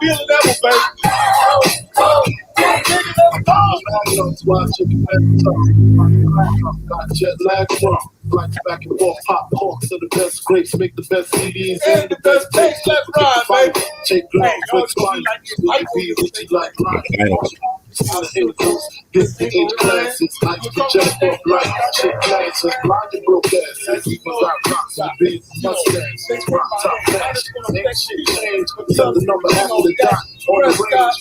Feel that one, baby. Jet lag from flights back and forth, pop corks are the best grapes, make the best CDs and the best tapes. Let's ride, baby. Take gloves, flex fine, like bees, what you like, this the eight classes, nights project off like shit glasses, blinded broke ass, people got rocks and beats, mustaches, rock top fashion, ain't shit change, tell the number after the dot, on the range,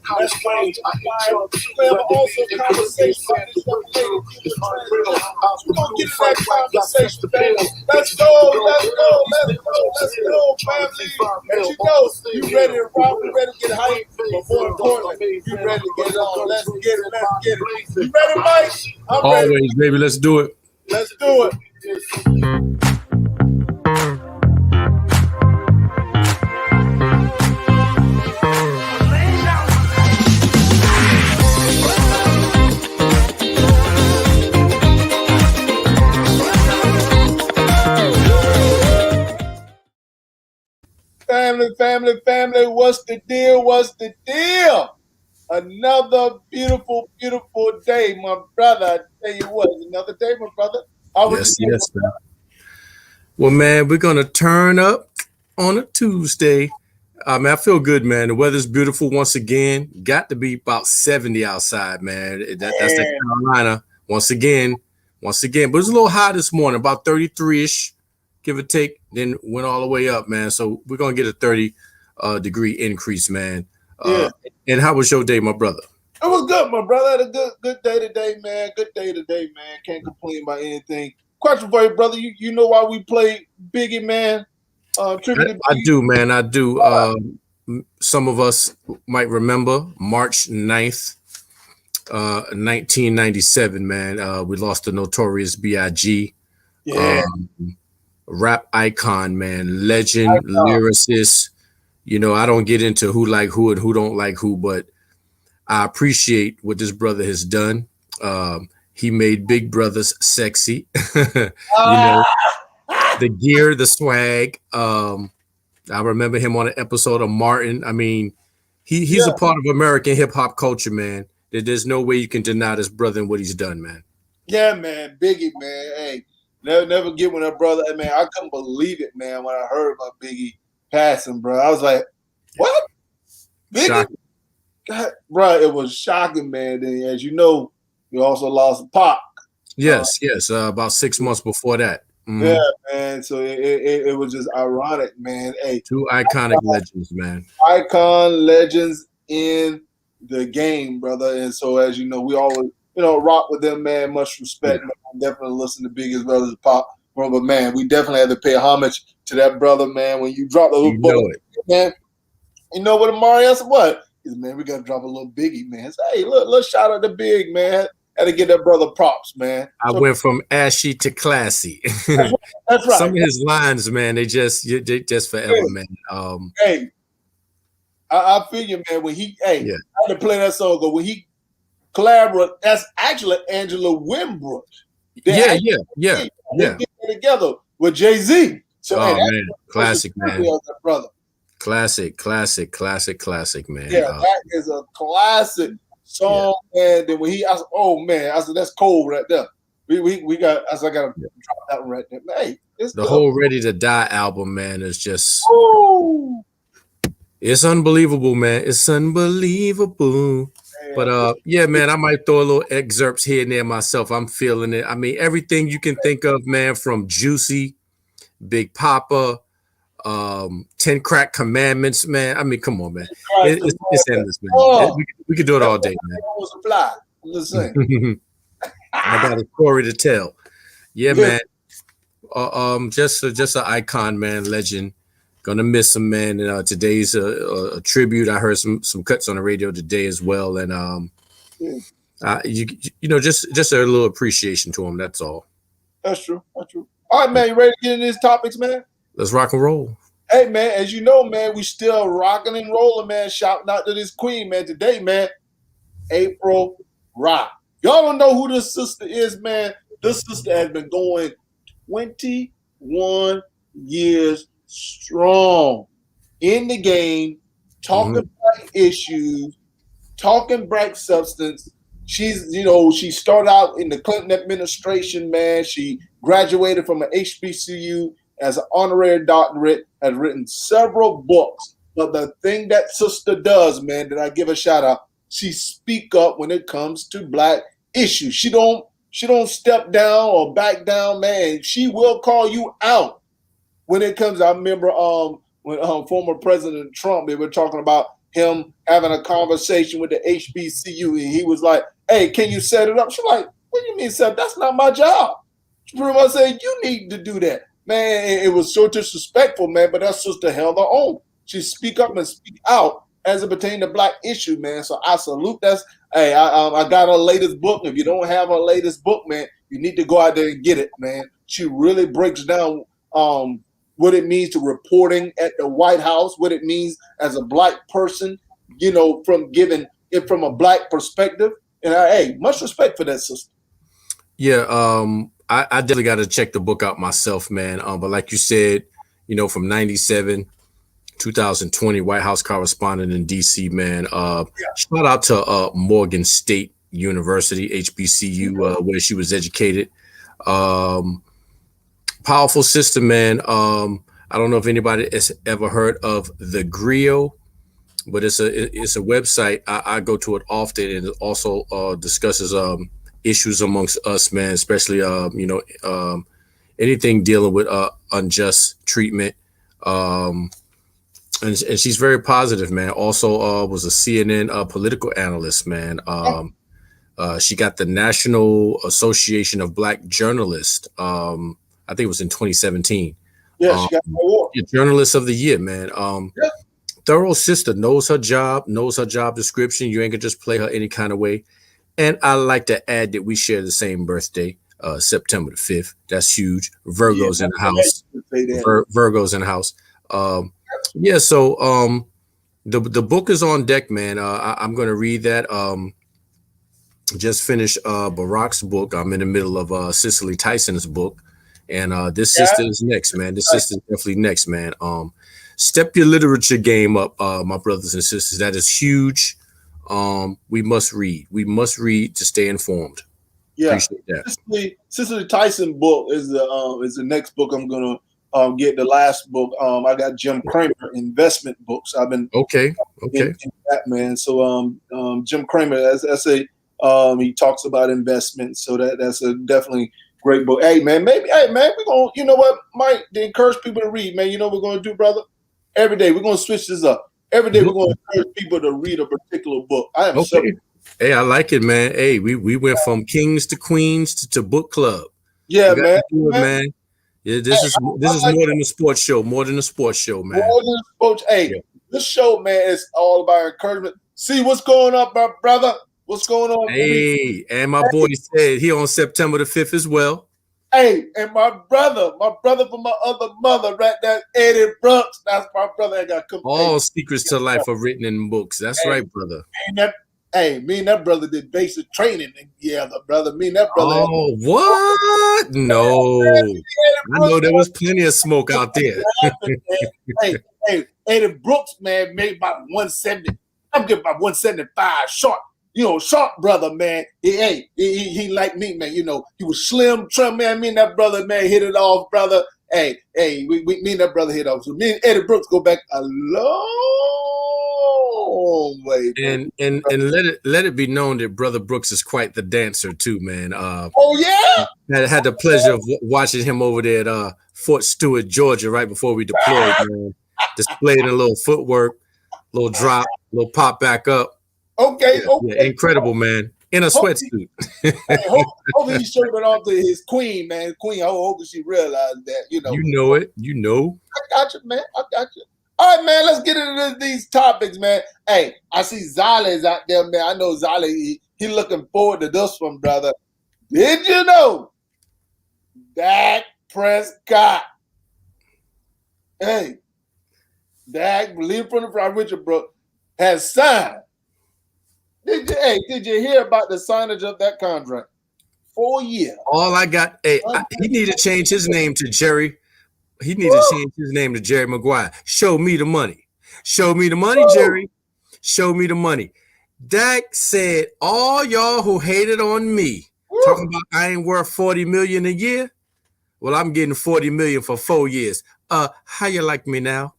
kind of strange, I hate y'all, but also conversation, it's unreal, we're gonna get to that conversation, baby, let's go, family, and you know, you ready to rock, you ready to get hype, but more importantly, you ready to get it on, let's get it, you ready, Mike? I'm ready. Always, baby, let's do it. Let's do it. Family, what's the deal? Another beautiful day, my brother. I tell you what, another day, my brother. Yes, man. Well, man, we're going to turn up on a Tuesday. Man, I feel good, man. The weather's beautiful once again. Got to be about 70 outside, man. That's that Carolina once again. But it was a little hot this morning, about 33-ish. Give or take, then went all the way up, man. So we're gonna get a 30-degree increase, man. And how was your day, my brother? It was good, my brother. I had a good day today, man. Can't complain about anything. Question for you, brother. You know why we play Biggie, man? Tribute I do, man. I do. Some of us might remember March 9th, 1997, man. We lost the Notorious B.I.G. Yeah. Rap icon, man, legend, lyricist. You know, I don't get into who like who and who don't like who, but I appreciate what this brother has done. He made Big Brothers sexy. You know, the gear, the swag. I remember him on an episode of Martin. I mean, he's a part of American hip hop culture, man. There's no way you can deny this brother and what he's done, man. Yeah, man, Biggie, man. Hey. Never get when that brother. Man, I couldn't believe it, man, when I heard about Biggie passing, bro. I was like, "What, Biggie?" God, bro, it was shocking, man. Then, as you know, you also lost Pac. Yes. About 6 months before that. Mm-hmm. Yeah, man. So it was just ironic, man. Hey, two iconic legends, man. Icon legends in the game, brother. And so, as you know, we always. Rock with them, man. Much respect. Man. Definitely listen to Big as well as Pop. But man, we definitely have to pay homage to that brother, man. When you drop the little book, man, you know what Amari asked? What? He said, man, we got to drop a little Biggie, man. So, hey, let's shout out to Big, man. Had to get that brother props, man. I went from ashy to classy. That's right. Some of his lines, man, they just forever, man. Hey, I feel you, man. When he, I had to play that song, but when he collaborate, that's actually Angela Winbrook. Yeah. Together with Jay-Z. So, man, classic, man. Brother. Classic, man. Yeah, that is a classic song, man. Then when I said, that's cold right there. We got. I said, I got to drop that one right there. Hey, the whole Ready to Die album, man, is just. It's unbelievable, man. It's unbelievable. But man, I might throw a little excerpts here and there myself. I'm feeling it. I mean, everything you can think of, man, from Juicy, Big Papa, 10 Crack Commandments, man. I mean, come on, man. It's endless, man. We could do it all day, man. I'm just saying. I got a story to tell. Yeah, man. Just an icon, man, legend. Gonna miss him, man. And today's a tribute. I heard some cuts on the radio today as well, and just a little appreciation to him. That's all. That's true. All right, man. You ready to get into these topics, man? Let's rock and roll. Hey, man. As you know, man, we still rocking and rolling, man. Shouting out to this queen, man. Today, man, April Rock. Y'all don't know who this sister is, man. This sister has been going 21 years strong in the game, talking black issues, talking black substance. She started out in the Clinton administration, man. She graduated from an HBCU as an honorary doctorate, has written several books. But the thing that sister does, man, that I give a shout out, she speak up when it comes to black issues. She don't step down or back down, man. She will call you out when it comes. I remember when former President Trump, they were talking about him having a conversation with the HBCU, and he was like, "Hey, can you set it up?" She's like, "What do you mean set? That's not my job." She pretty much said, "You need to do that." Man, it was so disrespectful, man, but that sister held her own. She speak up and speak out as it pertains to black issue, man. So I salute that. Hey, I got her latest book. If you don't have her latest book, man, you need to go out there and get it, man. She really breaks down what it means to reporting at the White House, what it means as a black person, from giving it from a black perspective. And hey, much respect for that sister. Yeah, I definitely got to check the book out myself, man. But like you said, from 97, 2020, White House correspondent in DC, man. Shout out to Morgan State University, HBCU, where she was educated. Powerful sister, man. I don't know if anybody has ever heard of the Griot, but it's a website. I go to it often, and it also discusses issues amongst us, man, especially anything dealing with unjust treatment. And she's very positive, man. Also was a CNN political analyst, man. She got the National Association of Black Journalists. I think it was in 2017. Yeah, she got an award. Journalist of the Year, man. Thorough sister, knows her job description. You ain't gonna just play her any kind of way. And I like to add that we share the same birthday, September the 5th. That's huge. Virgo's in the house. Virgo's in the house. So the book is on deck, man. I'm gonna read that. Just finished Barack's book. I'm in the middle of Cicely Tyson's book. And this sister is next, man. This sister is definitely next, man. Step your literature game up, my brothers and sisters. That is huge. We must read. We must read to stay informed. Yeah, appreciate that. Cicely Tyson book is the next book I'm gonna get. The last book. I got Jim Cramer investment books. I've been okay. In that, man. So Jim Cramer, as I say, he talks about investment. So that's a definitely great book. Hey man, we're gonna, you know what, Mike, to encourage people to read, man. You know what we're gonna do, brother? Every day we're gonna switch this up. Every day we're gonna encourage people to read a particular book. Hey, I like it, man. Hey, we went from kings to queens to book club. Yeah, man. Yeah, this is more than a sports show. More than a sports show, man. More than a sports. Hey, This show, man, is all about encouragement. See what's going on, my brother. What's going on? Hey, and my boy said he on September the 5th as well. Hey, and my brother from my other mother, right there, Eddie Brooks. That's my brother. I got all secrets to life are written in books. That's right, brother. Me and that brother did basic training together, brother. Me and that brother. Oh, what? No. I know there was plenty of smoke out there. hey, Eddie Brooks, man, made about 170. I'm getting about 175 short. Sharp brother, man. He like me, man. He was slim, trim, man. Me and that brother, man, hit it off, brother. Me and that brother hit off. So me and Eddie Brooks go back a long way. And let it be known that Brother Brooks is quite the dancer too, man. Oh yeah. Had the pleasure of watching him over there at Fort Stewart, Georgia, right before we deployed, man. Displayed a little footwork, little drop, little pop back up. Okay. Yeah, incredible, man. In a sweatsuit. Hopefully he showed it off to his queen, man. Queen, I hope she realized that, You know it. I got you, man. I got you. All right, man, let's get into these topics, man. Hey, I see Zale's out there, man. I know Zale, he looking forward to this one, brother. Did you know Dak Prescott? Hey, Dak, leave from the front, Richard Brooks, has signed. Did you hear about the signage of that contract? 4 years. All I got, he need to change his name to Jerry He needs to change his name to Jerry Maguire. Show me the money. Show me the money, Jerry. Show me the money. Dak said, all y'all who hated on me, talking about I ain't worth $40 million a year. Well, I'm getting $40 million for 4 years. How you like me now?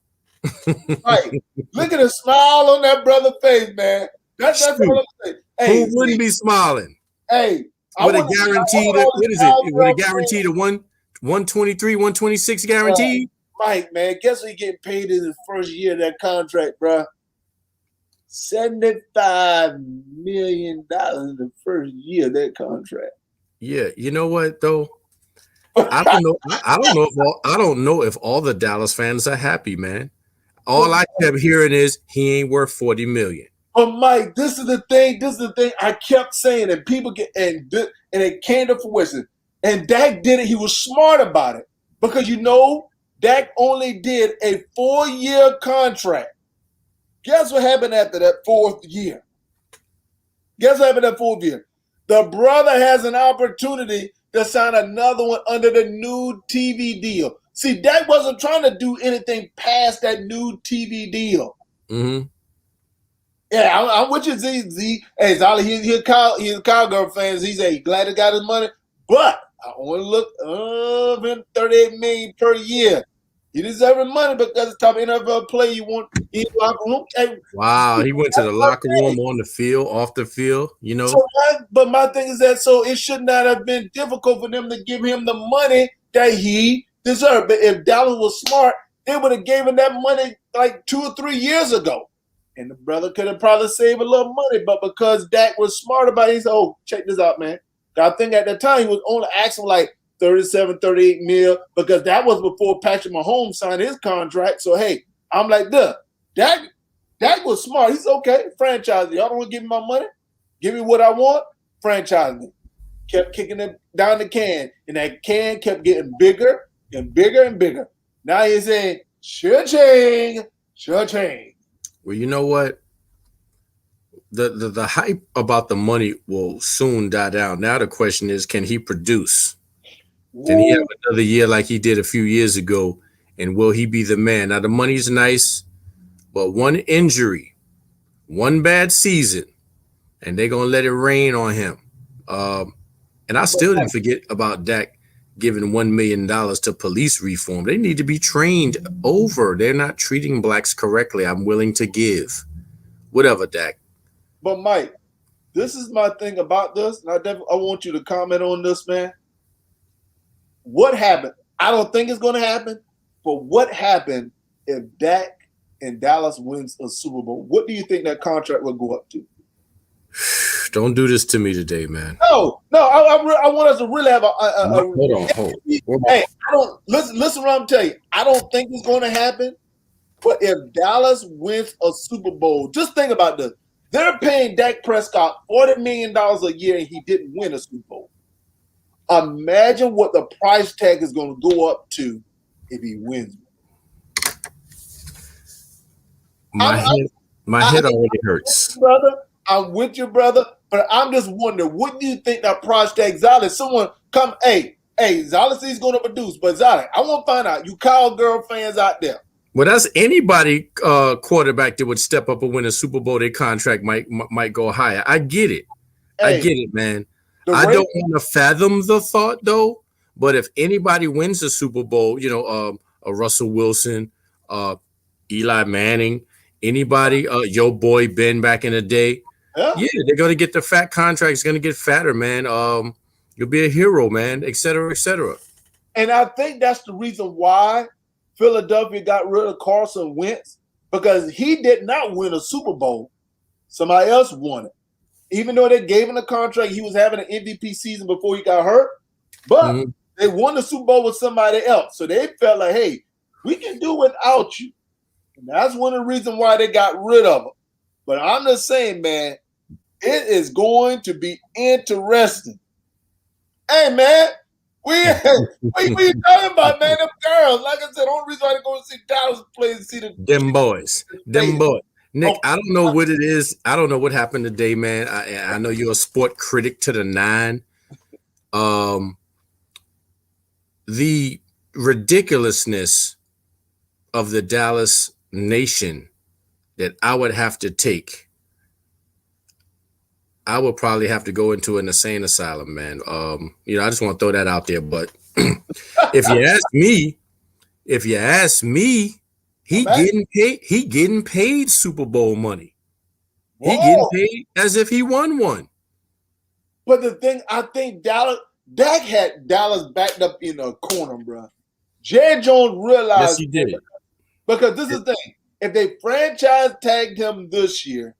Right. Look at the smile on that brother's face, man. That's all I'm saying. Hey, who wouldn't be smiling? Hey, With a guaranteed, what is it? With a guaranteed of 123, 126 guaranteed? Mike, man, guess what he getting paid in the first year of that contract, bro? $75 million in the first year of that contract. Yeah, you know what though? I don't know. I don't know if all the Dallas fans are happy, man. All I kept hearing is he ain't worth $40 million. But Mike, this is the thing. I kept saying, and people get and it came to fruition. And Dak did it. He was smart about it because Dak only did a 4-year contract. Guess what happened after that 4th year? Guess what happened that 4th year? The brother has an opportunity to sign another one under the new TV deal. See, Dak wasn't trying to do anything past that new TV deal. Mm-hmm. Yeah, I'm with you, Z. Hey, Zolly, he's a Cowgirl fan. He's glad he got his money. But I only look him $38 million per year. He deserves money because it's top NFL player you want in the locker room. Hey, wow, he went to the locker room, on the field, off the field, but my thing is that it should not have been difficult for them to give him the money that he deserved. But if Dallas was smart, they would have given that money like 2 or 3 years ago. And the brother could have probably saved a little money. But because Dak was smart about it, he said, check this out, man. I think at the time he was only asking like 37, 38 mil because that was before Patrick Mahomes signed his contract. So, hey, I'm like, Dak was smart. He's okay. Franchise me. Y'all don't want to give me my money? Give me what I want? Franchise me. Kept kicking it down the can. And that can kept getting bigger and bigger and bigger. Now he's saying, cha-ching. Well, you know what? The hype about the money will soon die down. Now the question is, can he produce? Can he have another year like he did a few years ago? And will he be the man? Now the money's nice, but one injury, one bad season, and they're gonna let it rain on him. And I still didn't forget about Dak giving $1 million to police reform. They need to be trained over. They're not treating blacks correctly. I'm willing to give. Whatever, Dak. But Mike, this is my thing about this, and I want you to comment on this, man. What happened? I don't think it's going to happen, but what happened if Dak and Dallas wins a Super Bowl? What do you think that contract will go up to? Don't do this to me today, man. No. I want us to really have hold on. Hey, listen what I'm telling you. I don't think it's going to happen. But if Dallas wins a Super Bowl, just think about this. They're paying Dak Prescott $40 million a year and he didn't win a Super Bowl. Imagine what the price tag is going to go up to if he wins. My head already hurts. Brother, I'm with you, brother. But I'm just wondering, what do you think that price tag, Zolly? Someone come, hey, Zolly is going to produce. But Zolly, I want to find out, you Cowgirl fans out there. Well, that's anybody quarterback that would step up and win a Super Bowl. Their contract might go higher. I get it. Hey, I get it, man. I don't want to fathom the thought, though. But if anybody wins a Super Bowl, a Russell Wilson, Eli Manning, anybody, your boy Ben back in the day, yeah, they're going to get the fat contracts. Going to get fatter, man. You'll be a hero, man, et cetera, et cetera. And I think that's the reason why Philadelphia got rid of Carson Wentz, because he did not win a Super Bowl. Somebody else won it. Even though they gave him a contract, he was having an MVP season before he got hurt. But they won the Super Bowl with somebody else. So they felt like, hey, we can do without you. And that's one of the reasons why they got rid of him. But I'm just saying, man, it is going to be interesting. Hey, man. What are you talking about, man? Them girls. Like I said, the only reason why they go to see Dallas play is see them boys. Nick, I don't know what it is. I don't know what happened today, man. I know you're a sport critic to the nine. The ridiculousness of the Dallas nation that I would have to take, I would probably have to go into an insane asylum, man. I just want to throw that out there. But if you ask me, he getting paid Super Bowl money. Whoa. He getting paid as if he won one. But the thing, I think Dak had Dallas backed up in a corner, bro. Jerry Jones realized. Yes, he did. Because this is the thing. If they franchise tagged him this year,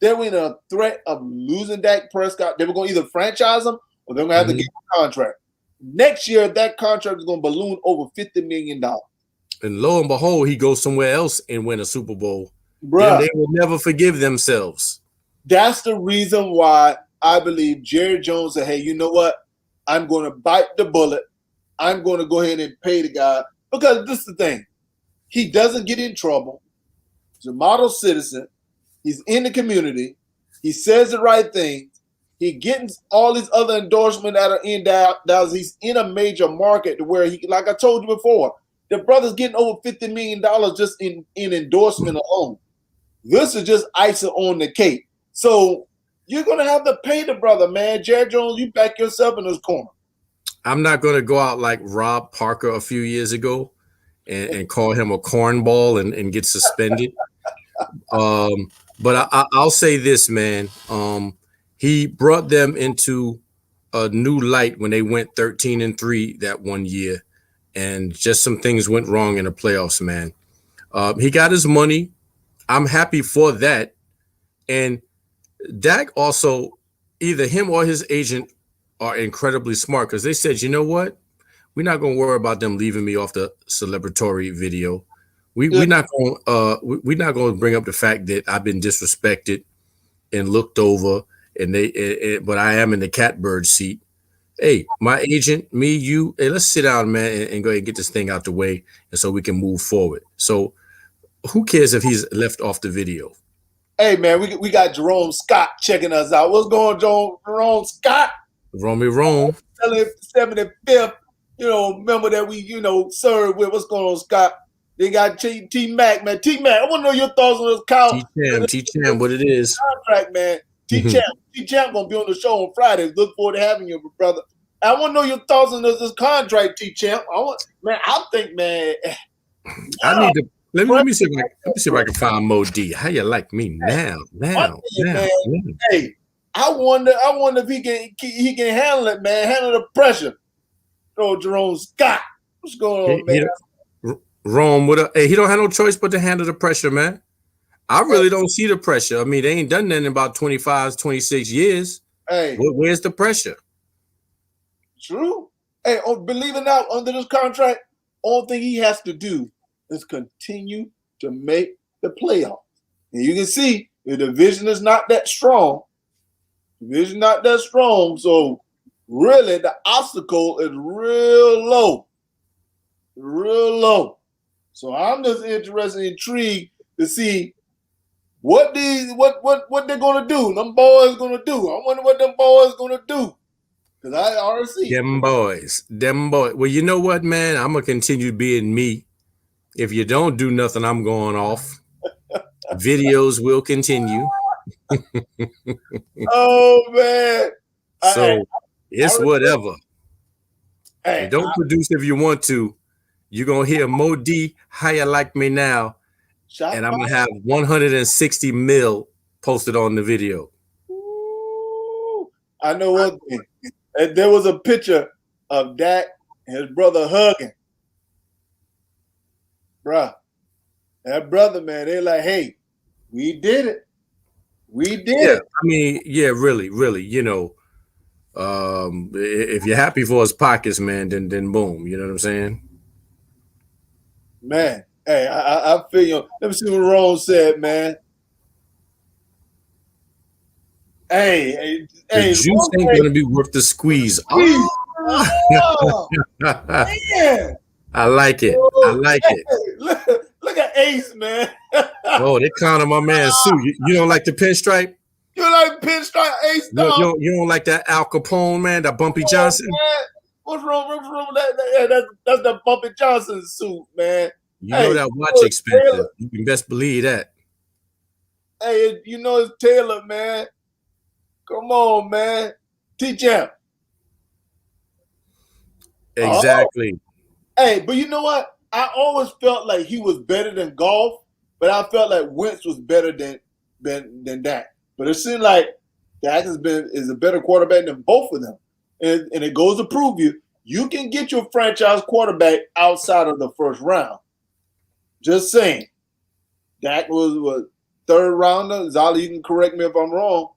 they were in a threat of losing Dak Prescott. They were going to either franchise him or they're going to have to give him a contract. Next year, that contract is going to balloon over $50 million. And lo and behold, he goes somewhere else and win a Super Bowl. Bruh, they will never forgive themselves. That's the reason why I believe Jerry Jones said, hey, you know what? I'm going to bite the bullet. I'm going to go ahead and pay the guy. Because this is the thing. He doesn't get in trouble. He's a model citizen. He's in the community. He says the right thing. He gets all these other endorsements that are in Dallas. He's in a major market to where he, like I told you before, the brother's getting over $50 million just in endorsement alone. This is just icing on the cake. So you're going to have to pay the brother, man. Jerry Jones, you back yourself in this corner. I'm not going to go out like Rob Parker a few years ago and call him a cornball and get suspended. But I'll say this, man. He brought them into a new light when they went 13-3 that one year, and just some things went wrong in the playoffs, man. He got his money. I'm happy for that. And Dak also, either him or his agent are incredibly smart because they said, you know what? We're not going to worry about them leaving me off the celebratory video. We're not going to bring up the fact that I've been disrespected and looked over, but I am in the catbird seat. Hey, my agent, me, you, hey, let's sit down, man, and go ahead and get this thing out the way, and so we can move forward. So, who cares if he's left off the video? Hey, man, we got Jerome Scott checking us out. What's going on, Jerome Scott? Rome. 75th, member that we, served with. What's going on, Scott? They got T-Mac, man. T-Mac, I want to know your thoughts on this Kyle. T-Champ, what it is. Contract, man. T-Champ going to be on the show on Friday. Look forward to having you, brother. I want to know your thoughts on this contract, T-Champ. I think, man. I need to. Let me see if I can find Mo D. How you like me now? Hey, I wonder if he can handle it, man. Handle the pressure. Oh, Jerome Scott, what's going on, man? Rome, he don't have no choice but to handle the pressure, man. I really don't see the pressure. I mean, they ain't done that in about 25, 26 years. Hey, where's the pressure? True. Hey, believe it or not, under this contract, only thing he has to do is continue to make the playoffs. And you can see the division is not that strong. So really the obstacle is real low. So I'm just intrigued to see what they're gonna do. Them boys gonna do. I wonder what them boys gonna do. Because I already see them boys. Well, you know what, man? I'm gonna continue being me. If you don't do nothing, I'm going off. Videos will continue. Oh, man. So it's whatever. Hey, don't produce if you want to. You're going to hear Mo D, how you like me now. And I'm going to have 160 mil posted on the video. Ooh, I know one thing. And there was a picture of Dak and his brother hugging. Bruh, that brother, man, they're like, hey, we did it. I mean, really, if you're happy for his pockets, man, then boom, you know what I'm saying? Man, hey, I feel you. Let me see what Ron said, man. Hey, the juice ain't going to be worth the squeeze. Oh. Man. I like it. Look at Ace, man. Oh, they clowning my man Sue. You don't like the pinstripe? You like pinstripe Ace? You don't like that Al Capone, man? That Bumpy Johnson? What's wrong? What's wrong with that? That's the Bumpy Johnson suit, man. You know Hey, that watch expensive. Taylor. You can best believe that. Hey, you know it's Taylor, man. Come on, man. T-Jam. Exactly. Hey, but you know what? I always felt like he was better than Golf, but I felt like Wentz was better than Dak. But it seemed like Dak is a better quarterback than both of them. And it goes to prove you can get your franchise quarterback outside of the first round. Just saying. Dak was third rounder. Zolly, you can correct me if I'm wrong.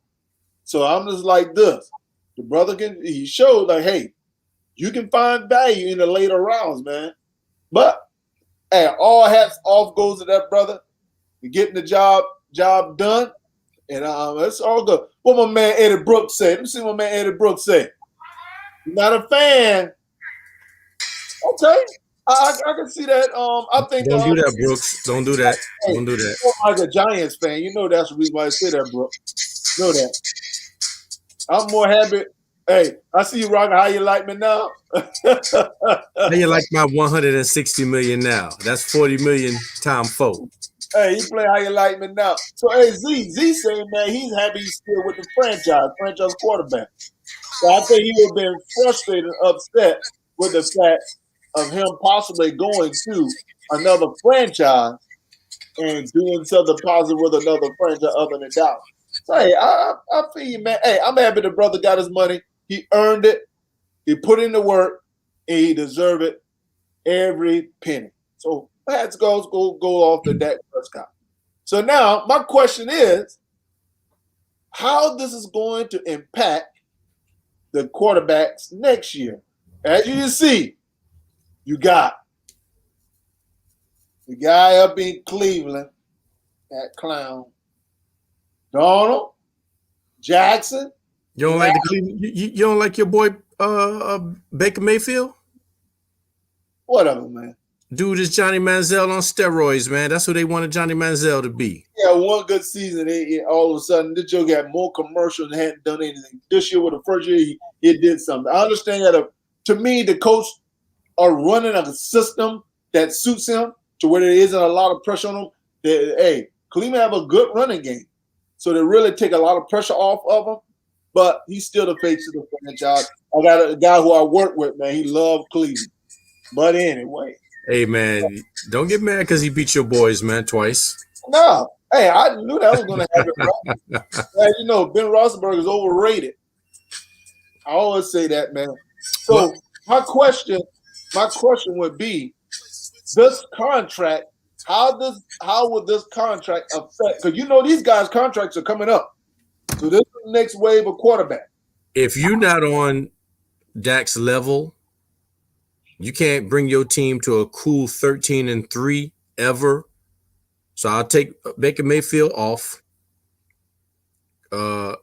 So I'm just like this. The brother he showed like, hey, you can find value in the later rounds, man. But hey, all hats off goes to that brother. You're getting the job done. And it's all good. What my man Eddie Brooks said. Let me see what my man Eddie Brooks said. You're not a fan. Okay. I can see that. I think Don't do that, Brooks. Don't do that. Hey, Don't do that. I'm like a Giants fan. You know that's the reason why I say that, bro. You know that. I'm more happy. Hey, I see you rocking How You Like Me Now. How you like my 160 million now? That's 40 million times 4. Hey, he play How You Like Me Now. So hey, Z saying man, he's happy he's still with the franchise quarterback. So I think he would have been frustrated and upset with the fact of him possibly going to another franchise and doing something positive with another franchise other than Dallas. So hey, I feel you, man. Hey, I'm happy the brother got his money. He earned it. He put in the work, and he deserved it every penny. So hats go off to Dak Prescott. So now my question is, how this is going to impact the quarterbacks next year? As you can see, you got the guy up in Cleveland, that clown, Donald, Jackson. You don't like the Cleveland? You don't like your boy Baker Mayfield? Whatever, man. Dude is Johnny Manziel on steroids, man. That's who they wanted Johnny Manziel to be. Yeah, one good season, all of a sudden, this Joe got more commercial and hadn't done anything. This year, with the first year, he did something. I understand that. To me, the coach are running a system that suits him to where there isn't a lot of pressure on him. Hey, Cleveland have a good running game, so they really take a lot of pressure off of him. But he's still the face of the franchise. I got a guy who I work with, man. He loved Cleveland. But anyway. Hey, man, don't get mad because he beat your boys, man, twice. No. Hey, I knew that was going to happen, bro. You know, Ben Roethlisberger is overrated. I always say that, man. So my question would be, this contract, how would this contract affect? Because you know these guys' contracts are coming up. So this is the next wave of quarterback. If you're not on Dak's level, you can't bring your team to a cool 13-3 ever. So I'll take Baker Mayfield off.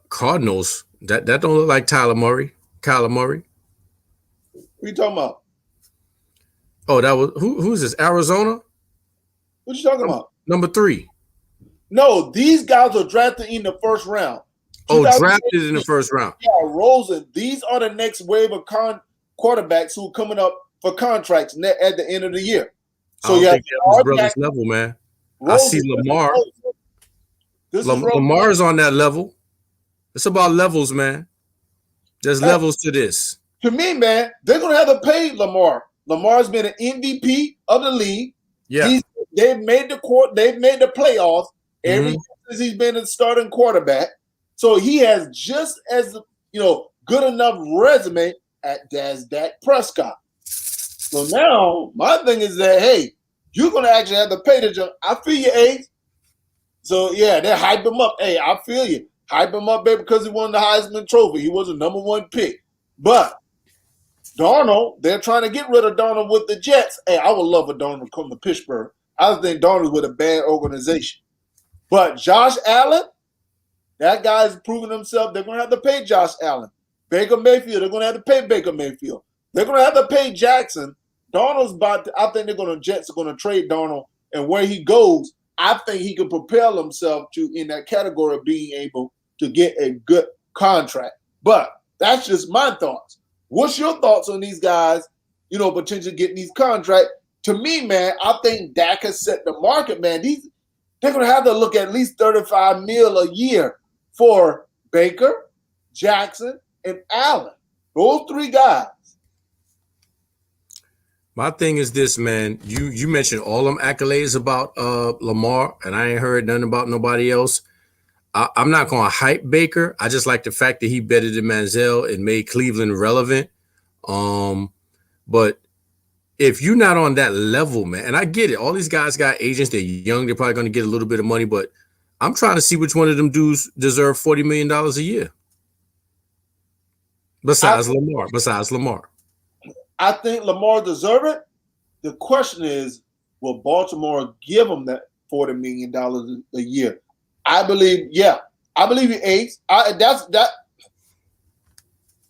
Cardinals, that don't look like Kyler Murray. What you talking about? Oh, that was who's this? Arizona? What you talking about? Number 3. No, these guys are drafted in the first round. Oh, drafted in the first round. Yeah, Rosen. These are the next wave of quarterbacks who are coming up for contracts at the end of the year. So I don't think that's brother's level, man. Rosen, I see Lamar. Lamar's on that level. It's about levels, man. There's levels to this. To me, man, they're going to have to pay Lamar. Lamar's been an MVP of the league. Yeah. They've made the playoffs every year since he's been a starting quarterback. So he has just as good enough resume as Dak Prescott. So now my thing is that, hey, you're going to actually have to pay the jump. I feel you, Ace. So yeah, they hype him up. Hey, I feel you. Hype him up, baby, because he won the Heisman Trophy. He was a number 1 pick. But Darnold, they're trying to get rid of Darnold with the Jets. Hey, I would love a Darnold to come to Pittsburgh. I think Darnold's with a bad organization. But Josh Allen, that guy's proven himself. They're going to have to pay Josh Allen. Baker Mayfield, they're going to have to pay Baker Mayfield. They're going to have to pay Jackson. Darnold's I think Jets are going to trade Darnold. And where he goes, I think he can propel himself in that category of being able to get a good contract. But that's just my thoughts. What's your thoughts on these guys, potentially getting these contracts? To me, man, I think Dak has set the market, man. They're going to have to look at least $35 million a year for Baker, Jackson, and Allen. Those three guys. My thing is this, man. You mentioned all them accolades about Lamar, and I ain't heard nothing about nobody else. I'm not going to hype Baker. I just like the fact that he betted in Manziel and made Cleveland relevant. But if you're not on that level, man, and I get it, all these guys got agents. They're young. They're probably going to get a little bit of money, but I'm trying to see which one of them dudes deserve $40 million a year. Besides Lamar. I think Lamar deserves it. The question is, will Baltimore give him that $40 million a year? I believe he ace. I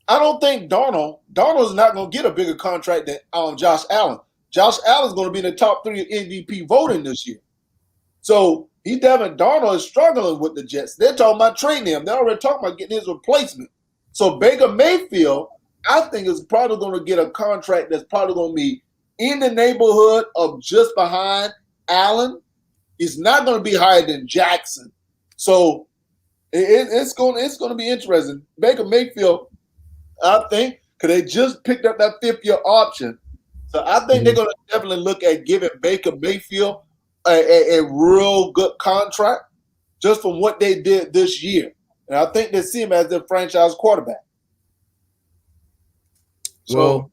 don't think Darnold's not going to get a bigger contract than Josh Allen. Josh Allen's going to be in the top 3 MVP voting this year. So Darnold is struggling with the Jets. They're talking about trading him. They're already talking about getting his replacement. So Baker Mayfield, I think, is probably going to get a contract that's probably going to be in the neighborhood of just behind Allen. He's not going to be higher than Jackson. So it's going to be interesting. Baker Mayfield, I think, because they just picked up that 5th-year option. So I think they're going to definitely look at giving Baker Mayfield a real good contract just from what they did this year. And I think they see him as their franchise quarterback. Well,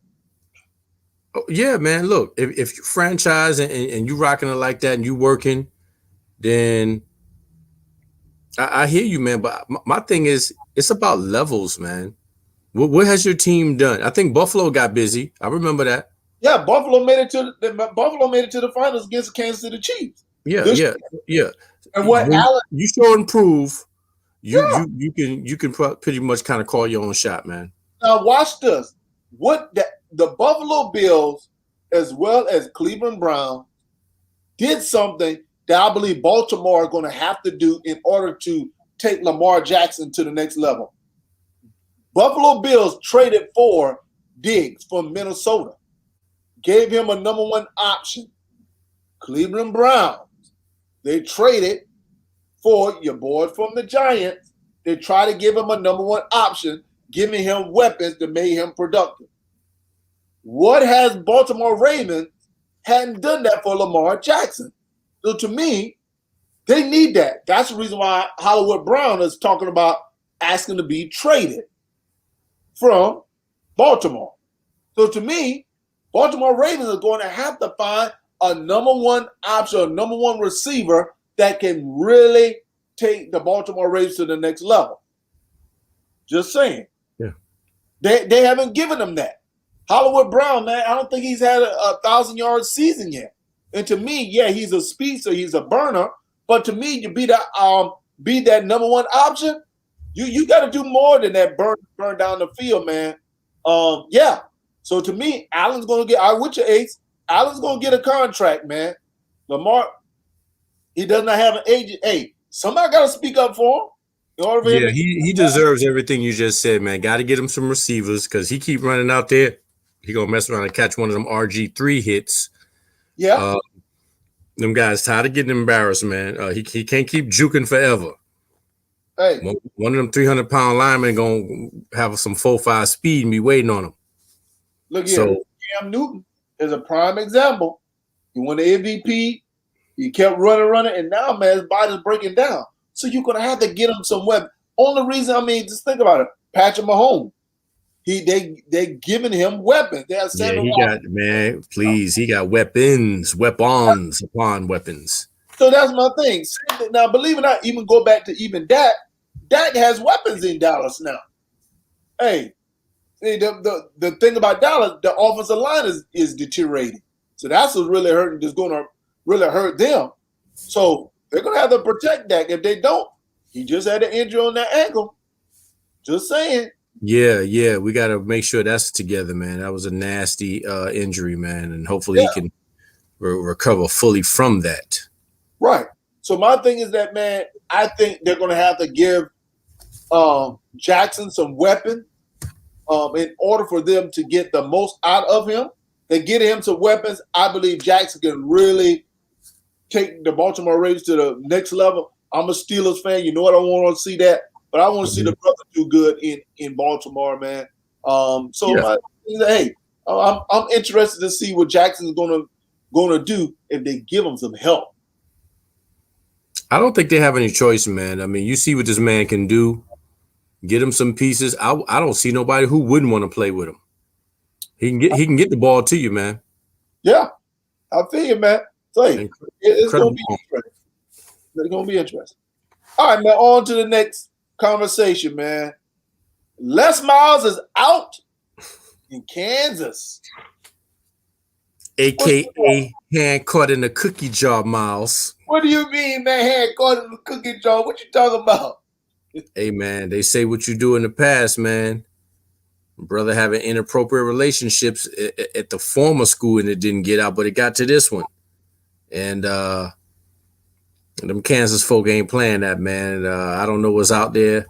yeah, man, look, if you franchise and you rocking it like that and you working, then I hear you, man. But my thing is, it's about levels, man. What has your team done? I think Buffalo got busy. I remember that. Yeah, Buffalo made it to the finals against the Kansas City Chiefs. Yeah. And what Allen, you show and prove, you can pretty much kind of call your own shot, man. Now watch this. What the Buffalo Bills, as well as Cleveland Browns, did something that I believe Baltimore are going to have to do in order to take Lamar Jackson to the next level. Buffalo Bills traded for Diggs from Minnesota, gave him a number 1 option. Cleveland Browns, they traded for your boy from the Giants. They tried to give him a number 1 option, giving him weapons that made him productive. What has Baltimore Ravens hadn't done that for Lamar Jackson? So to me, they need that. That's the reason why Hollywood Brown is talking about asking to be traded from Baltimore. So to me, Baltimore Ravens are going to have to find a number 1 option, a number 1 receiver that can really take the Baltimore Ravens to the next level. Just saying. Yeah. They haven't given them that. Hollywood Brown, man, I don't think he's had a 1,000-yard season yet. And to me, yeah, he's a speedster, he's a burner. But to me, you be that number 1 option, you got to do more than that burn down the field, man. Yeah. So to me, Allen's going to get, with your ace, Allen's going to get a contract, man. Lamar, he does not have an agent. Hey, somebody got to speak up for him. Yeah, he deserves everything you just said, man. Got to get him some receivers because he keep running out there. He going to mess around and catch one of them RG3 hits. Yeah. Them guys tired of getting embarrassed, man. He can't keep juking forever. Hey. One of them 300-pound linemen going to have some 4.5 speed and be waiting on him. Look here, Cam Newton is a prime example. He won the MVP. He kept running, and now, man, his body's breaking down. So you're going to have to get him some weapons. Only reason, just think about it. Patrick Mahomes. They giving him weapons. They have he got weapons upon weapons. So that's my thing. Now, believe it or not, even go back to even Dak. Dak has weapons in Dallas now. Hey, the thing about Dallas, the offensive line is deteriorating. So that's what's really hurting. That's going to really hurt them. So they're going to have to protect Dak. If they don't, he just had an injury on that ankle. Just saying. Yeah. We got to make sure that's together, man. That was a nasty injury, man. And hopefully he can recover fully from that. Right. So my thing is that, man, I think they're going to have to give Jackson some weapons. in order for them to get the most out of him, they get him some weapons. I believe Jackson can really take the Baltimore Ravens to the next level. I'm a Steelers fan. You know what I want to see that, but I want to see the brother do good in Baltimore, man. Hey, I'm interested to see what Jackson's gonna do if they give him some help. I don't think they have any choice, man. I mean, you see what this man can do. Get him some pieces. I don't see nobody who wouldn't want to play with him. He can get the ball to you, man. Yeah, I feel you, man. So hey, it's gonna be interesting. It's gonna be interesting. All right, man. On to the next conversation, man. Les Miles is out in Kansas. AKA hand caught in the cookie jar, Miles. What do you mean, man? Hand caught in the cookie jar? What you talking about? Hey, man, they say what you do in the past, man. Brother having inappropriate relationships at the former school and it didn't get out, but it got to this one. And them Kansas folk ain't playing that, man. I don't know what's out there.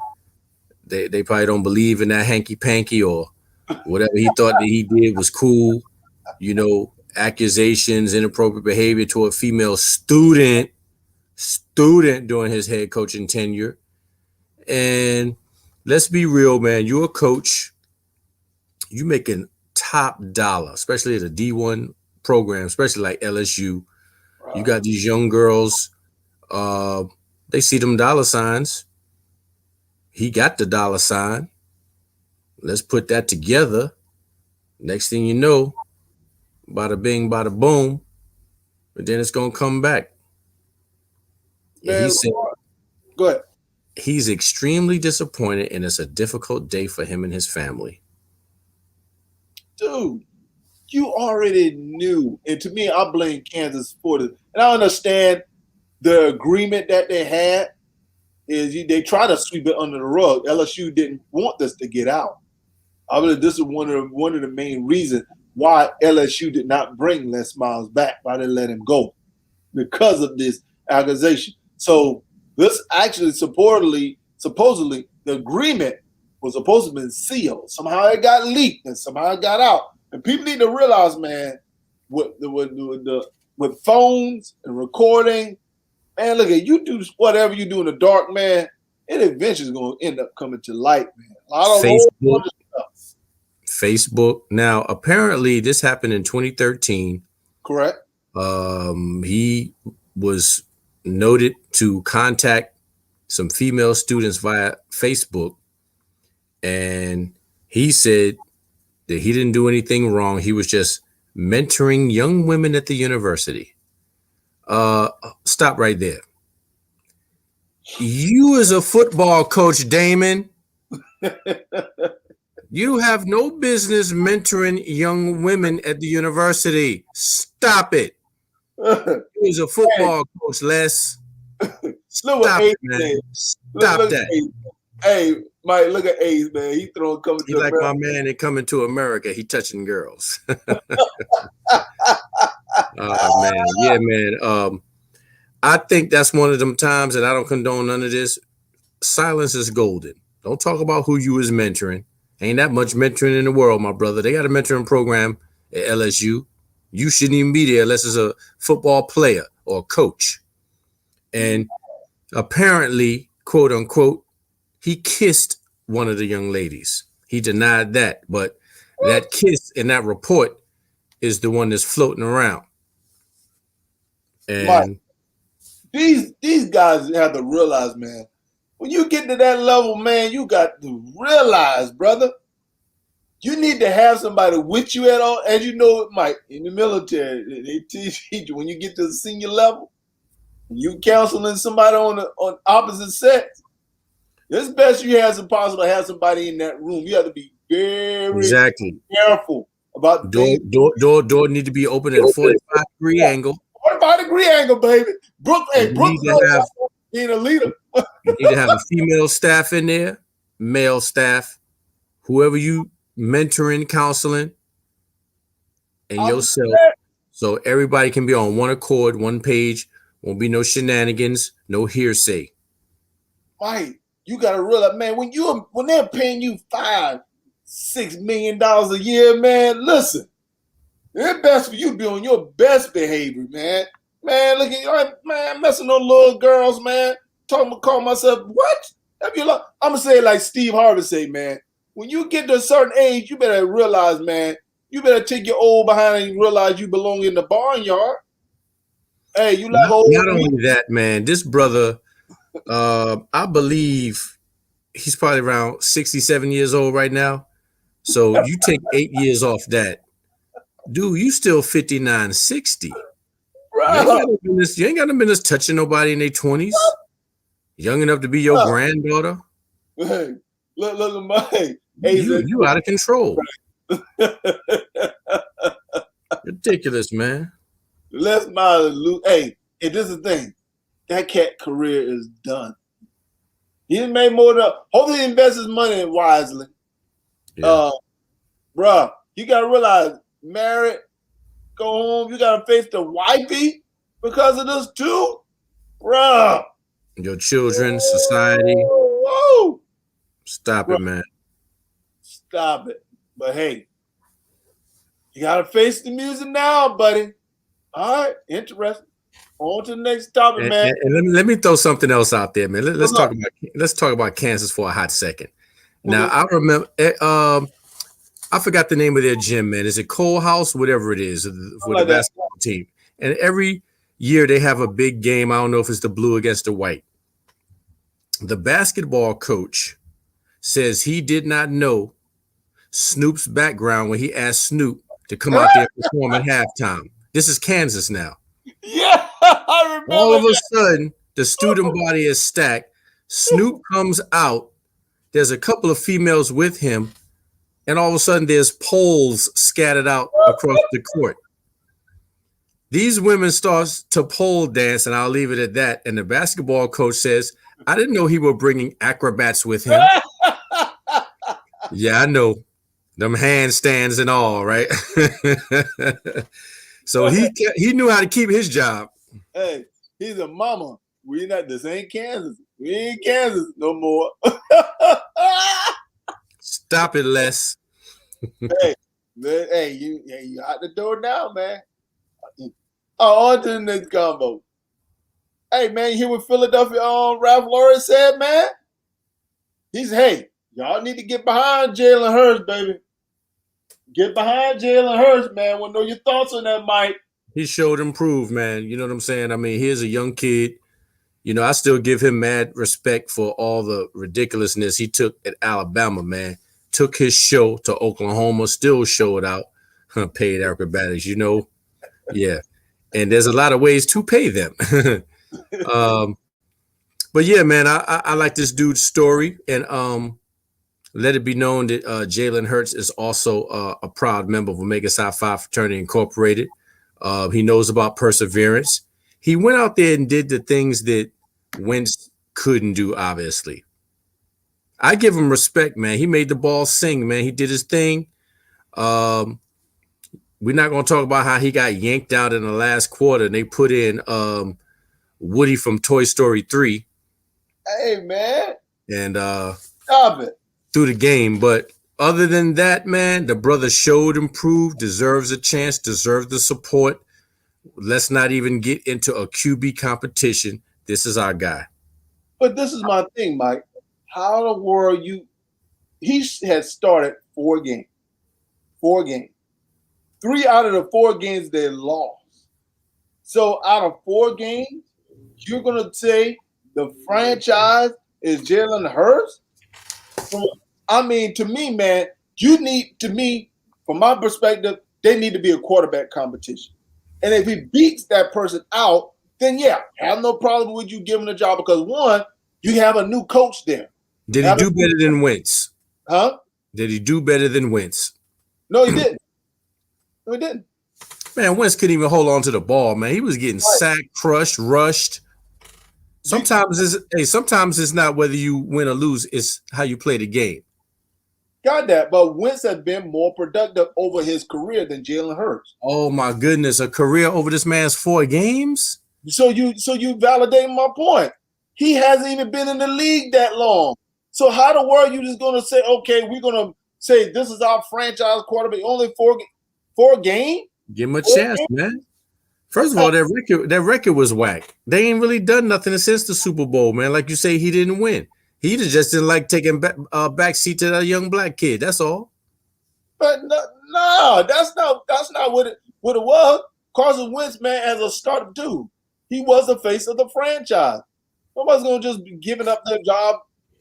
They probably don't believe in that hanky-panky or whatever he thought that he did was cool. You know, accusations, inappropriate behavior to a female student during his head coaching tenure. And let's be real, man. You're a coach. You making top dollar, especially at a D1 program, especially like LSU. Right. You got these young girls. They see them dollar signs. He got the dollar sign. Let's put that together. Next thing you know, bada bing, bada boom. But then it's going to come back. Man, he said, go ahead. He's extremely disappointed, and it's a difficult day for him and his family. Dude, you already knew. And to me, I blame Kansas for this. And I understand the agreement that they had is they try to sweep it under the rug. LSU didn't want this to get out. I believe this is one of the main reasons why LSU did not bring Les Miles back, why they let him go, because of this accusation. So this actually supposedly the agreement was supposed to have been sealed. Somehow it got leaked and somehow it got out. And people need to realize, man, with phones and recording, man, look at you do whatever you do in the dark, man, it eventually is going to end up coming to light, man. A lot of Facebook. Now, apparently this happened in 2013. Correct. He was noted to contact some female students via Facebook, and he said that he didn't do anything wrong. He was just mentoring young women at the university. Stop right there. You as a football coach, Damon, you have no business mentoring young women at the university. Stop it. You as a football coach, Les. Stop it, man. Stop that. Hey, Mike, look at Ace, man. He throwing coming to America. He like my man in Coming to America. He touching girls. Oh, man. Yeah, man. I think that's one of them times, and I don't condone none of this. Silence is golden. Don't talk about who you is mentoring. Ain't that much mentoring in the world, my brother. They got a mentoring program at LSU. You shouldn't even be there unless it's a football player or coach. And apparently, quote unquote, he kissed one of the young ladies. He denied that, but that kiss in that report is the one that's floating around. And Mike, these guys have to realize, man, when you get to that level, man, you got to realize, brother, you need to have somebody with you at all. As you know, Mike, in the military, they teach you when you get to the senior level, you counseling somebody on opposite sex. It's best you have possible to have somebody in that room. You have to be very careful about door need to be open at a 45-degree angle. 45-degree angle, baby. Brooke being a leader. You need to have a female staff in there, male staff, whoever you mentoring, counseling, and yourself. So everybody can be on one accord, one page. Won't be no shenanigans, no hearsay. Right. You got to realize, man, when they're paying you $5, $6 million a year, man. Listen, it's best for you to be on your best behavior, man. Man, look at you, man, messing on little girls, man. Call myself, what? I'm gonna say it like Steve Harvey say, man. When you get to a certain age, you better realize, man, you better take your old behind and realize you belong in the barnyard. Hey, you like old. Not only that, man, this brother, I believe he's probably around 67 years old right now. So you take 8 years off that. Dude, you still 59, 60. Right. You ain't got no business touching nobody in their 20s. Young enough to be your granddaughter. Hey, look, hey, you out of control. Ridiculous, man. Let's lose. Hey, and this is the thing. That cat career is done. He didn't make more than. Hopefully, he invests his money wisely. Yeah. Bruh, you gotta realize, married, go home. You gotta face the wifey because of this too, bruh. Your children, society. Whoa. Stop it, man. Stop it. But hey, you gotta face the music now, buddy. All right, interesting. On to the next topic, man. And let me throw something else out there, man. Let's talk about Kansas for a hot second. Now, I remember, I forgot the name of their gym, man. Is it Cole House? Whatever it is, for the basketball team. And every year they have a big game. I don't know if it's the blue against the white. The basketball coach says he did not know Snoop's background when he asked Snoop to come out there and perform at halftime. This is Kansas now. Yeah, I remember. All of a sudden, the student body is stacked. Snoop comes out. There's a couple of females with him. And all of a sudden, there's poles scattered out across the court. These women start to pole dance, and I'll leave it at that. And the basketball coach says, I didn't know he were bringing acrobats with him. Yeah, I know. Them handstands and all, right? So he knew how to keep his job. Hey, he's a mama. This ain't Kansas. We ain't Kansas no more. Stop it, Les. Hey, you out the door now, man. On to the next combo. Hey, man, you hear what Philadelphia Ralph Lauren said, man? He said, hey, y'all need to get behind Jalen Hurts, baby. Get behind Jalen Hurts, man. Want to know your thoughts on that, Mike? He showed improved, man. You know what I'm saying? I mean, here's a young kid. You know, I still give him mad respect for all the ridiculousness he took at Alabama, man. Took his show to Oklahoma, still showed out, paid acrobatics, you know. Yeah. And there's a lot of ways to pay them. But yeah, man, I like this dude's story. And let it be known that Jalen Hurts is also a proud member of Omega Psi Phi Fraternity Incorporated. He knows about perseverance. He went out there and did the things that Wentz couldn't do, obviously. I give him respect, man. He made the ball sing, man. He did his thing. We're not going to talk about how he got yanked out in the last quarter and they put in Woody from Toy Story 3. Hey, man. And stop it. Through the game. But other than that, man, the brother showed improved, deserves a chance, deserves the support. Let's not even get into a QB competition. This is our guy. But this is my thing, Mike. How in the world he had started 4 games. 4 games. 3 out of the 4 games they lost. So out of 4 games, you're going to say the franchise is Jalen Hurts? So, I mean, to me, man, from my perspective, they need to be a quarterback competition. And if he beats that person out, then yeah, I have no problem with you giving a job because one, you have a new coach there. Did he do better than Wentz? Huh? Did he do better than Wentz? No, he didn't. No, he didn't. Man, Wentz couldn't even hold on to the ball, man. He was getting sacked, crushed, rushed. Sometimes it's not whether you win or lose, it's how you play the game. Got that, but Wentz has been more productive over his career than Jalen Hurts. Oh my goodness, a career over this man's 4 games? So you validate my point. He hasn't even been in the league that long. So how the world you just gonna say, okay, we're gonna say this is our franchise quarterback, only four games. Give him a chance, man. First of all, that record was whack. They ain't really done nothing since the Super Bowl, man. Like you say, he didn't win. He just didn't like taking back seat to that young black kid. That's all. But no, that's not what it was. Carson Wentz, man, as a starter too, he was the face of the franchise. Nobody's gonna just be giving up their job,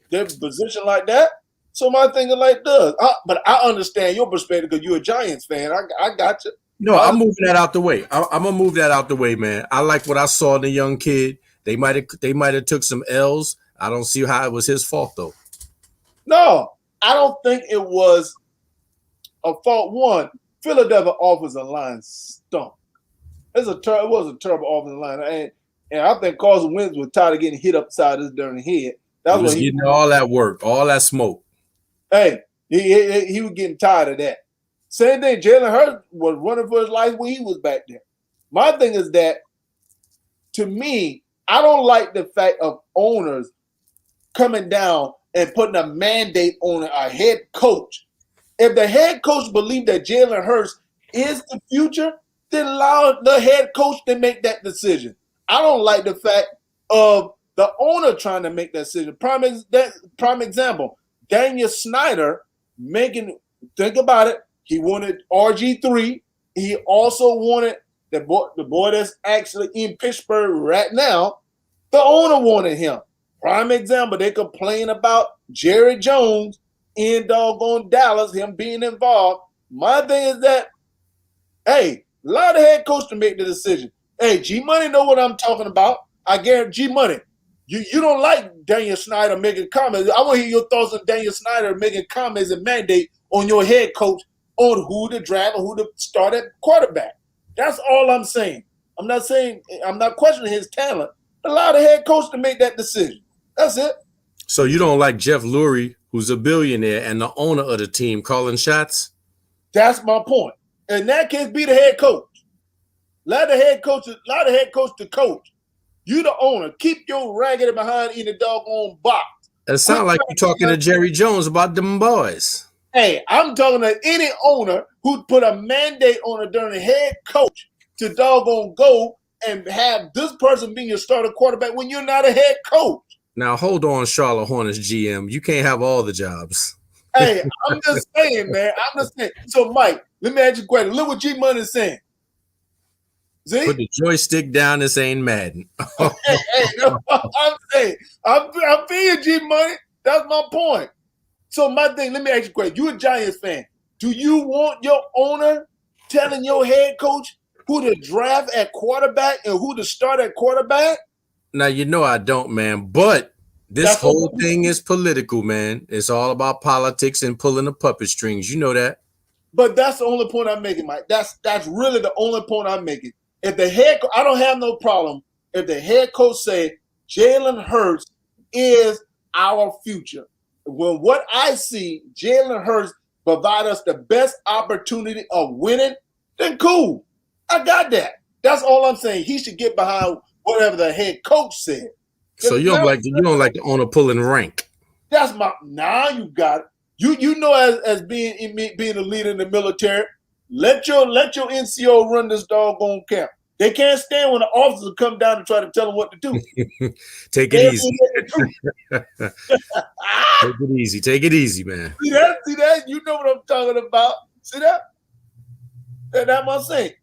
their position like that. So my thing is like this. But I understand your perspective because you're a Giants fan. I got you. No, I'm moving that out the way. I'm gonna move that out the way, man. I like what I saw in the young kid. They might have took some L's. I don't see how it was his fault though. No, I don't think it was a fault. One, Philadelphia offensive line stunk. It was a terrible offensive line, and I think Carson Wentz was tired of getting hit upside his darn head. He was getting all that work, all that smoke. Hey, he was getting tired of that. Same thing, Jalen Hurts was running for his life when he was back there. My thing is that, to me, I don't like the fact of owners coming down and putting a mandate on a head coach. If the head coach believes that Jalen Hurts is the future, then allow the head coach to make that decision. I don't like the fact of the owner trying to make that decision. Prime example, Daniel Snyder think about it, he wanted RG3. He also wanted the boy that's actually in Pittsburgh right now. The owner wanted him. Prime example, they complain about Jerry Jones in doggone Dallas, him being involved. My thing is that, hey, allow the head coach to make the decision. Hey, G-Money know what I'm talking about. I guarantee G-Money. You don't like Daniel Snyder making comments. I want to hear your thoughts on Daniel Snyder making comments and mandate on your head coach on who to draft and who to start at quarterback. That's all I'm saying. I'm not questioning his talent. Allow the head coach to make that decision. That's it. So you don't like Jeff Lurie, who's a billionaire and the owner of the team, calling shots? That's my point. In that case, be the head coach. Allow the head coach to coach. You the owner. Keep your raggedy behind in the doggone box. It sounds like you're talking to Jerry Jones about them boys. Hey, I'm talking to any owner who put a mandate on a darn head coach to doggone go and have this person being your starter quarterback when you're not a head coach. Now, hold on, Charlotte Hornets GM. You can't have all the jobs. Hey, I'm just saying, man. I'm just saying. So, Mike, let me ask you a question. Look what G-Money is saying. See? Put the joystick down. This ain't Madden. Hey, that's what I'm saying. I'm being G-Money. That's my point. So, my thing, let me ask you a question. You're a Giants fan. Do you want your owner telling your head coach who to draft at quarterback and who to start at quarterback? Now, you know I don't, man. But this whole thing is political, man. It's all about politics and pulling the puppet strings. You know that. But that's the only point I'm making, Mike. That's really the only point I'm making. If the head coach, I don't have no problem if the head coach say Jalen Hurts is our future. When what I see, Jalen Hurts provide us the best opportunity of winning, then cool. I got that. That's all I'm saying. He should get behind whatever the head coach said. So you don't like the owner pulling rank. That's now you got it. You know as being a leader in the military, let your NCO run this doggone camp. They can't stand when the officers come down and try to tell them what to do. Take it easy. Take it easy, man. See that? You know what I'm talking about. See that? That's what I'm saying.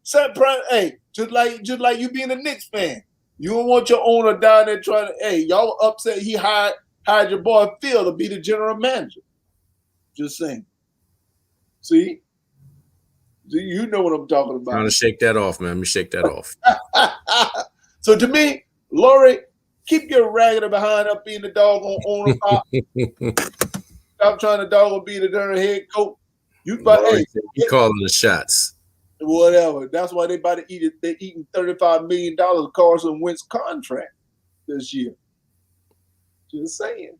Hey, just like you being a Knicks fan. You don't want your owner down there trying to, hey, y'all upset he hired your boy Phil to be the general manager. Just saying. See? You know what I'm talking about. Trying to shake that off, man. Let me shake that off. So to me, Lori, keep your raggedy behind up being the doggone owner. Stop trying to doggone be the darn head coach. You calling the shots. Whatever. That's why they about to eat it. They're eating $35 million Carson Wentz contract this year. Just saying.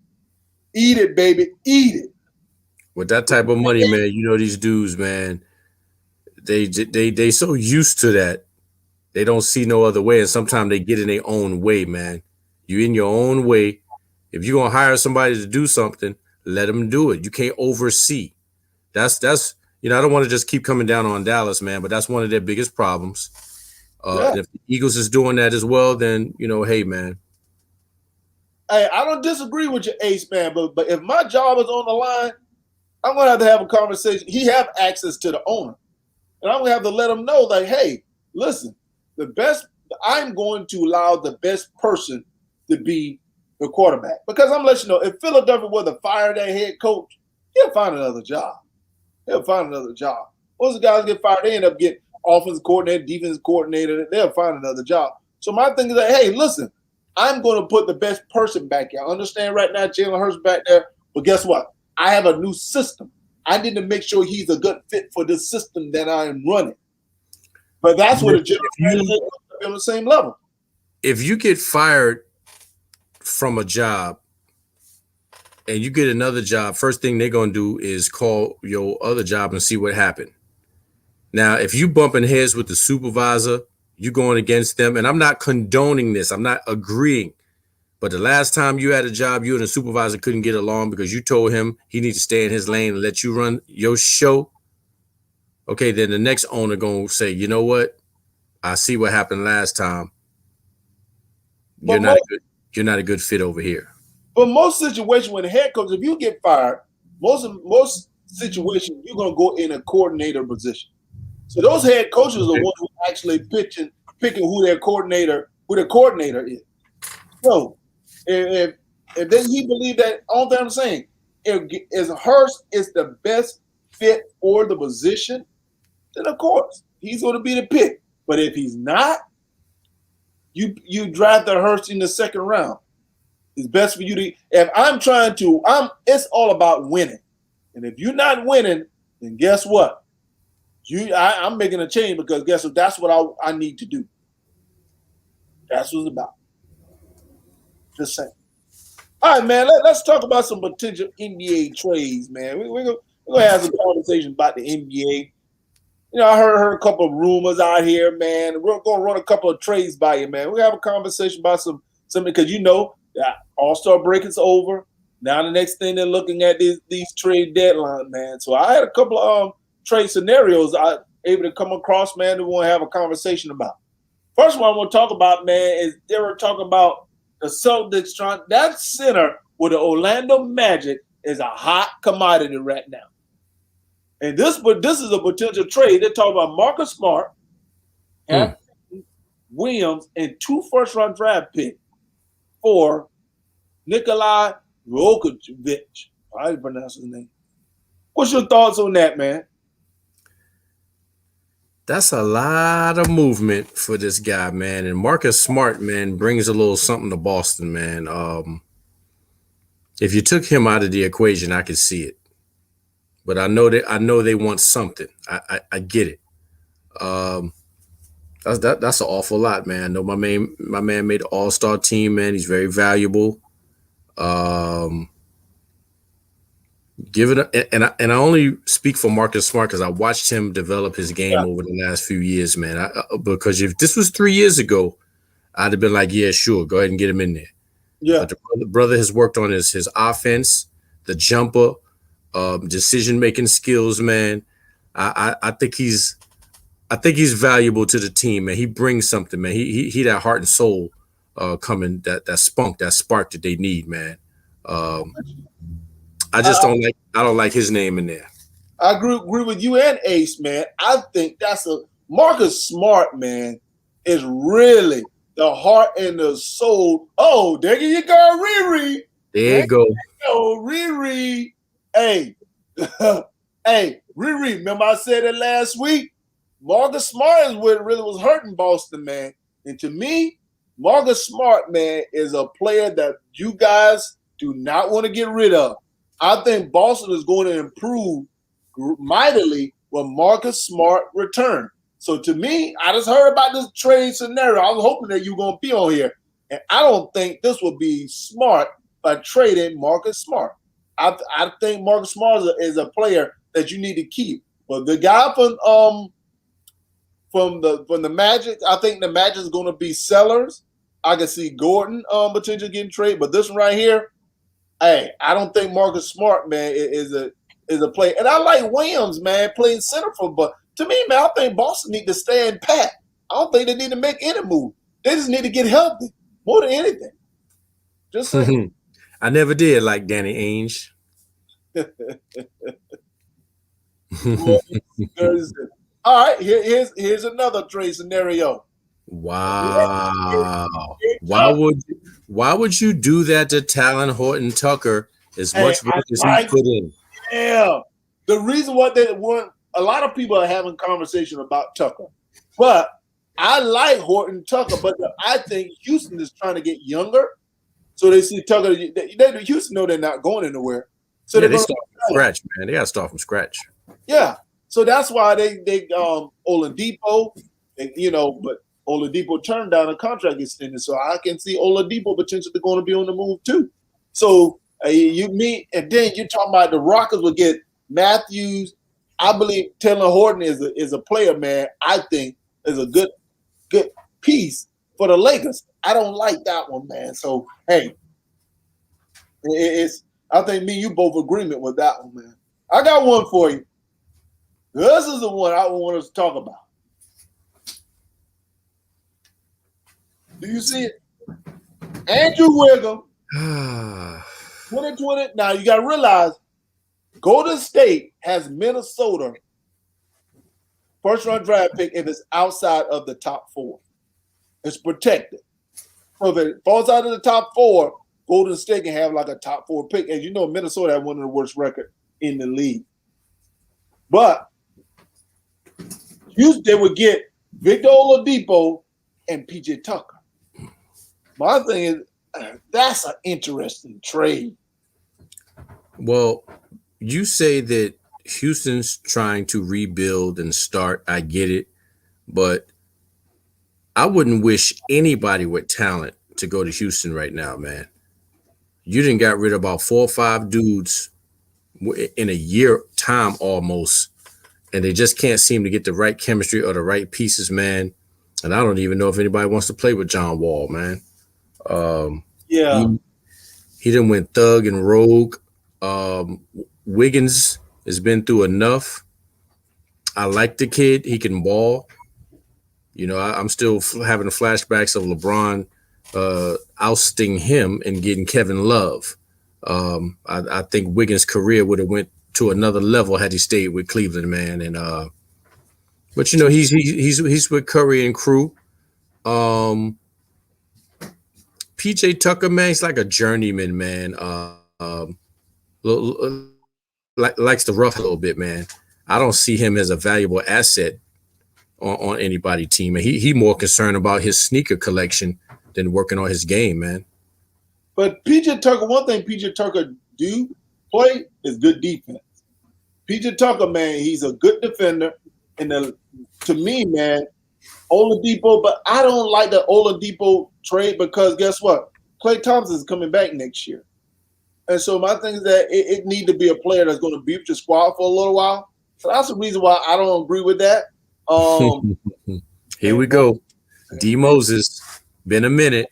Eat it, baby. Eat it. With that type of money, man, you know these dudes, man. They so used to that, they don't see no other way, and sometimes they get in their own way, man. You in your own way. If you're gonna hire somebody to do something, let them do it. You can't oversee. That's I don't want to just keep coming down on Dallas, man, but that's one of their biggest problems. And if the Eagles is doing that as well, then hey, man. Hey, I don't disagree with your ace, man, but if my job is on the line, I'm gonna have a conversation. He have access to the owner, and I'm gonna have to let him know, like, hey, listen, I'm going to allow the best person to be the quarterback, because I'm letting you know, if Philadelphia were to fire their head coach, he'll find another job. Most of the guys get fired, they end up getting offensive coordinator, defensive coordinator. They'll find another job. So my thing is that, hey, listen, I'm going to put the best person back here. I understand right now Jalen Hurts back there, but guess what? I have a new system. I need to make sure he's a good fit for the system that I am running. But that's what a general manager is on the same level. If you get fired from a job and you get another job, first thing they're going to do is call your other job and see what happened. Now, if you bumping heads with the supervisor, you going against them, and I'm not condoning this. I'm not agreeing. But the last time you had a job, you and the supervisor couldn't get along because you told him he needs to stay in his lane and let you run your show. Okay, then the next owner going to say, you know what? I see what happened last time. You're not a good fit over here. But most situations when the head coach, if you get fired, most situations you're gonna go in a coordinator position. So those head coaches are the ones who are actually picking who the coordinator is. So if he believe that, all that I'm saying, if Hurst is the best fit for the position, then of course he's going to be the pick. But if he's not, you draft the Hurst in the second round. It's best for you to. If it's all about winning. And if you're not winning, then guess what? I'm making a change, because guess what? That's what I need to do. That's what it's about. Just saying. All right, man. Let's talk about some potential NBA trades, man. We're gonna have some conversation about the NBA. I heard a couple of rumors out here, man. We're gonna run a couple of trades by you, man. We're gonna have a conversation about something, because All-Star break is over. Now the next thing they're looking at is these trade deadline, man. So I had a couple of trade scenarios I able to come across, man, that we want to have a conversation about. First one I want to talk about, man, is they were talking about the Celtics trying that center with the Orlando Magic is a hot commodity right now. And this is a potential trade. They're talking about Marcus Smart, Anthony Williams, and 2 first-round draft picks for Nikolai Vukovic. I didn't pronounce his name. What's your thoughts on that, man? That's a lot of movement for this guy, man. And Marcus Smart, man, brings a little something to Boston, man. If you took him out of the equation, I could see it. But I know they want something. I get it. That's an awful lot, man. I know my man made the All-Star team, man. He's very valuable. Give it and I only speak for Marcus Smart because I watched him develop his game over the last few years, man. Because if this was 3 years ago, I'd have been like, yeah, sure, go ahead and get him in there. Yeah, but the brother has worked on his offense, the jumper, decision-making skills, man. I think he's valuable to the team, man. He brings something, man. He that heart and soul coming, that spunk, that spark that they need, man. I don't like his name in there. I agree with you and Ace, man. I think Marcus Smart, man, is really the heart and the soul. Oh, there you go, Riri. There you go. Oh, Riri. Hey, hey, Riri, remember I said it last week? Marcus Smart is what really was hurting Boston, man. And to me, Marcus Smart, man, is a player that you guys do not want to get rid of. I think Boston is going to improve mightily when Marcus Smart returns. So to me, I just heard about this trade scenario. I was hoping that you were going to be on here. And I don't think this would be smart by trading Marcus Smart. I think Marcus Smart is a player that you need to keep. But the guy from the Magic, I think the Magic is going to be sellers. I can see Gordon potentially getting traded. But this one right here, hey, I don't think Marcus Smart, man, is is a player. And I like Williams, man, playing center for. But to me, man, I think Boston need to stand pat. I don't think they need to make any move. They just need to get healthy more than anything. Just saying. I never did like Danny Ainge. All right, here's another trade scenario. Wow. Why would you do that to Talon Horton Tucker as much work as he put in? Yeah. The reason why they weren't, a lot of people are having conversation about Tucker. But I like Horton Tucker, but I think Houston is trying to get younger. So they see Tucker. Houston know they're not going anywhere. So they start from scratch, man. They got to start from scratch. Yeah. So that's why they Oladipo, but Oladipo turned down a contract extension. So I can see Oladipo potentially going to be on the move too. So and then you're talking about the Rockets will get Matthews. I believe Taylor Horton is a player, man. I think is a good piece for the Lakers. I don't like that one, man. So hey, I think me and you both agreement with that one, man. I got one for you. This is the one I want us to talk about. Do you see it? Andrew Wiggins, 2020. Now you got to realize Golden State has Minnesota first-round draft pick if it's outside of the top 4. It's protected. So if it falls out of the top 4, Golden State can have like a top 4 pick. And you know Minnesota had one of the worst records in the league. But they would get Victor Oladipo and PJ Tucker. My thing is, that's an interesting trade. Well, you say that Houston's trying to rebuild and start. I get it. But I wouldn't wish anybody with talent to go to Houston right now, man. You didn't got rid of about 4 or 5 dudes in a year time almost. And they just can't seem to get the right chemistry or the right pieces, man. And I don't even know if anybody wants to play with John Wall, man. He done went thug and rogue. Wiggins has been through enough. I like the kid. He can ball. I'm still having the flashbacks of LeBron ousting him and getting Kevin Love. I think Wiggins' career would have went to another level had he stayed with Cleveland, man. And but he's with Curry and crew. PJ Tucker, man, he's like a journeyman, man. Likes to rough a little bit, man. I don't see him as a valuable asset on anybody's team. And he more concerned about his sneaker collection than working on his game, man. But PJ Tucker, one thing PJ Tucker do play is good defense. PJ Tucker, man, he's a good defender. And to me, man, Oladipo, but I don't like the Oladipo trade because guess what? Klay Thompson is coming back next year. And so my thing is that it need to be a player that's going to be with your squad for a little while. So that's the reason why I don't agree with that. Here we go. D. Moses. Been a minute.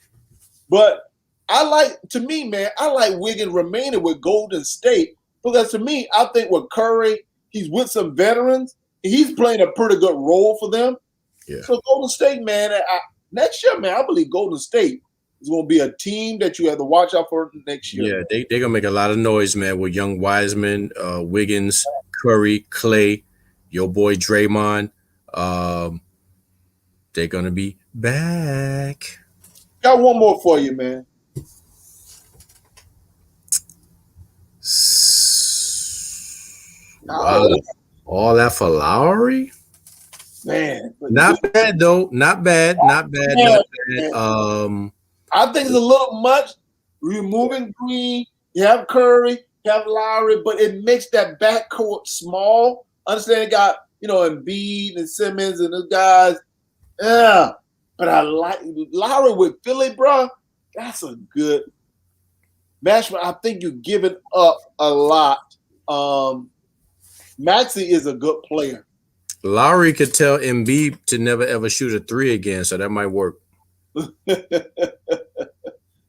But I like Wiggins remaining with Golden State because to me, I think with Curry, he's with some veterans. He's playing a pretty good role for them. Yeah. So Golden State, man, next year, man, I believe Golden State is going to be a team that you have to watch out for next year. Yeah, they're going to make a lot of noise, man, with young Wiseman, Wiggins, Curry, Clay, your boy Draymond. They're going to be back. Got one more for you, man. Wow. All that for Lowry? Man. Not bad, though. Not bad. Man. Not bad. I think it's a little much. Removing Green, you have Curry, you have Lowry, but it makes that backcourt small. Understand it got, Embiid and Simmons and those guys. Yeah. But I like Lowry with Philly, bro. That's a good match. I think you're giving up a lot. Maxey is a good player. Lowry could tell Embiid to never ever shoot a 3 again, so that might work.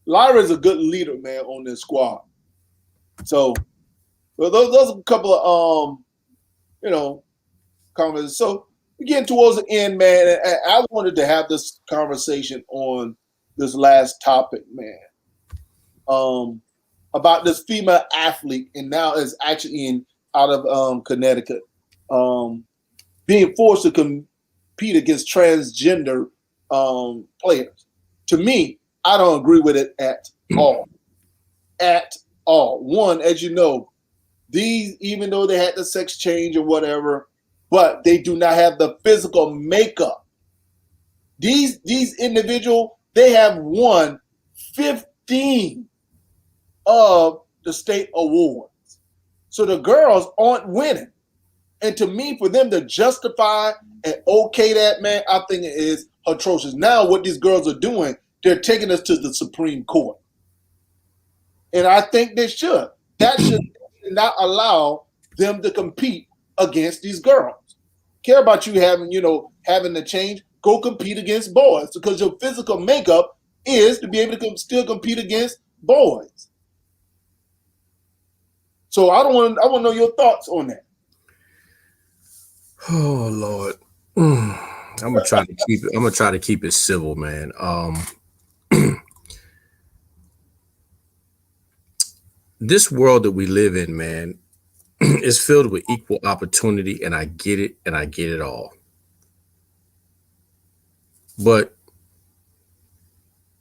Lowry is a good leader, man, on this squad. So Well, those are a couple of comments. So we're getting towards the end, man. And I wanted to have this conversation on this last topic, man. About this female athlete, and now is actually out of Connecticut, being forced to compete against transgender players. To me, I don't agree with it at all. At all. One, as you know, these, even though they had the sex change or whatever, but they do not have the physical makeup. These individuals, they have won 15 of the state awards. So the girls aren't winning. And to me, for them to justify and okay that, man, I think it is atrocious. Now what these girls are doing, they're taking us to the Supreme Court. And I think they should. That should not allow them to compete against these girls. Care about you having the change, go compete against boys, because your physical makeup is to be able to still compete against boys. So I want to know your thoughts on that. Oh Lord, I'm gonna try to keep it civil, man. This world that we live in, man, is filled with equal opportunity, and I get it, and I get it all. But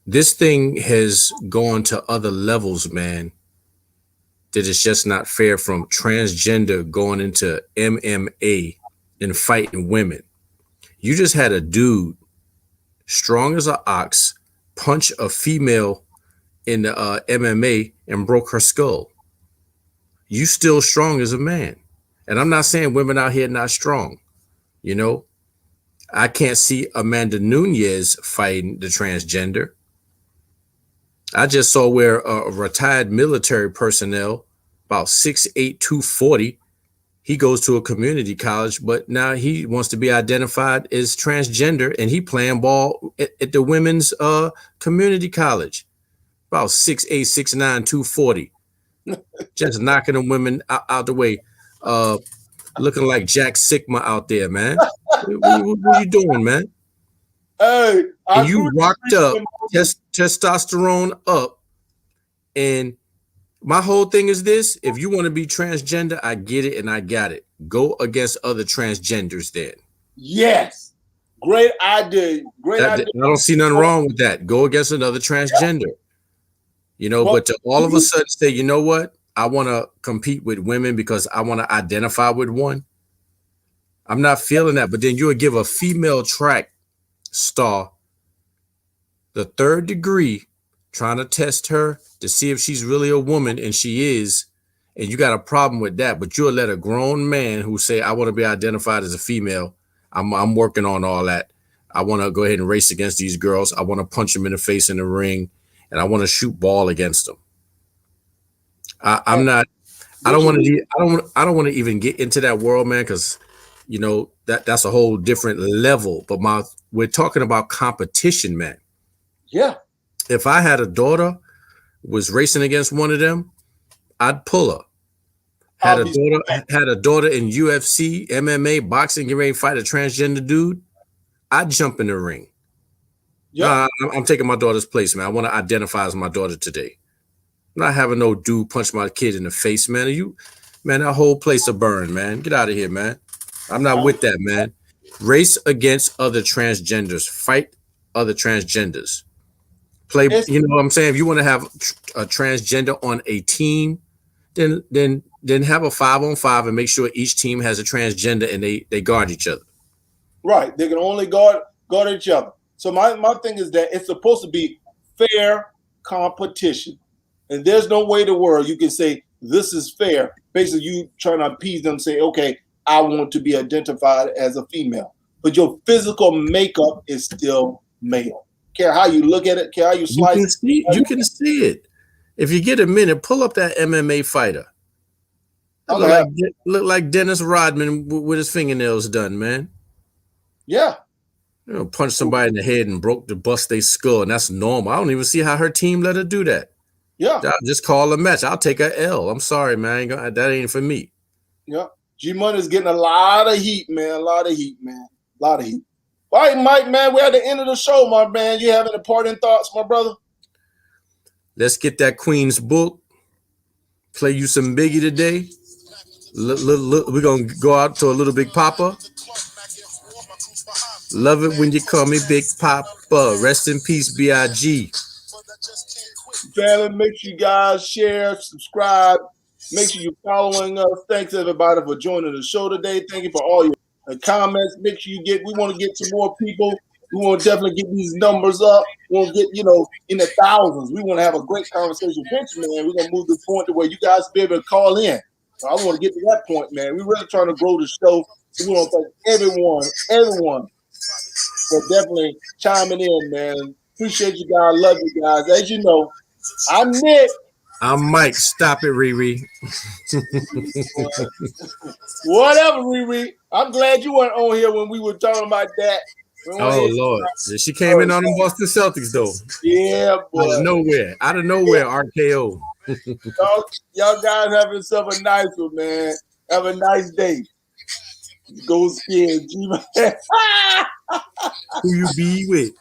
this thing has gone to other levels, man, that is just not fair, from transgender going into MMA and fighting women. You just had a dude, strong as an ox, punch a female in the MMA and broke her skull. You still strong as a man. And I'm not saying women out here not strong. I can't see Amanda Nunes fighting the transgender. I just saw where a retired military personnel, about 6'8", 240, he goes to a community college, but now he wants to be identified as transgender, and he playing ball at the women's community college. About 6'8", 6'9", 240. Just knocking them women out the way. Looking like Jack Sigma out there, man. What are you doing, man? Hey, and you rocked up, testosterone up, and my whole thing is this: if you want to be transgender, I get it and I got it. Go against other transgenders then. Yes. Great idea. I don't see nothing wrong with that. Go against another transgender. But to all of a sudden say, you know what? I want to compete with women because I want to identify with one. I'm not feeling that. But then you would give a female track star the third degree, trying to test her to see if she's really a woman, and she is, and you got a problem with that. But you'll let a grown man who say, I want to be identified as a female, I'm working on all that. I want to go ahead and race against these girls. I want to punch them in the face in the ring, and I want to shoot ball against them. I don't want to even get into that world, man, because that's a whole different level. But we're talking about competition, man. Yeah. If I had a daughter, was racing against one of them, I'd pull her. Had a daughter in UFC, MMA, boxing, getting ready to fight a transgender dude, I'd jump in the ring. Yeah. I'm taking my daughter's place, man. I want to identify as my daughter today. I'm not having no dude punch my kid in the face, man. That whole place will burn, man. Get out of here, man. I'm not with that, man. Race against other transgenders. Fight other transgenders. Play, you know what I'm saying? If you want to have a transgender on a team, then have a 5-on-5 and make sure each team has a transgender and they guard each other. Right. They can only guard each other. So my thing is that it's supposed to be fair competition. And there's no way in the world you can say this is fair. Basically, you trying to appease them, say, okay, I want to be identified as a female. But your physical makeup is still male. Care how you look at it, care how you slice it. You can see it. If you get a minute, pull up that MMA fighter. Okay. Look like Dennis Rodman with his fingernails done, man. Yeah. Punch somebody in the head and bust their skull, and that's normal. I don't even see how her team let her do that. Yeah. Just call a match. I'll take a L. I'm sorry, man. That ain't for me. Yeah. G Money's getting a lot of heat, man. A lot of heat, man. A lot of heat. All right, Mike, man. We're at the end of the show, my man. You have any parting thoughts, my brother? Let's get that Queen's book. Play you some Biggie today. We're going to go out to a Little Big Papa. Love it when you call me Big Papa. Rest in peace, B.I.G. Family, make sure you guys share, subscribe. Make sure you're following us. Thanks, everybody, for joining the show today. Thank you for all your comments. Make sure we want to get some more people. We want to definitely get these numbers up. We want to get, in the thousands. We want to have a great conversation. Eventually, man, we're going to move to the point to where you guys be able to call in. So I want to get to that point, man. We're really trying to grow the show. So we want to thank everyone for definitely chiming in, man. Appreciate you guys. Love you guys. As you know, I'm Nick. I'm Mike. Stop it, Riri. Whatever, Riri. I'm glad you weren't on here when we were talking about that. Oh, Lord. She came in on them Boston Celtics, though. Yeah, boy. Out of nowhere, RKO. Y'all guys have yourself a nice one, man. Have a nice day. Go Skins. Who you be with?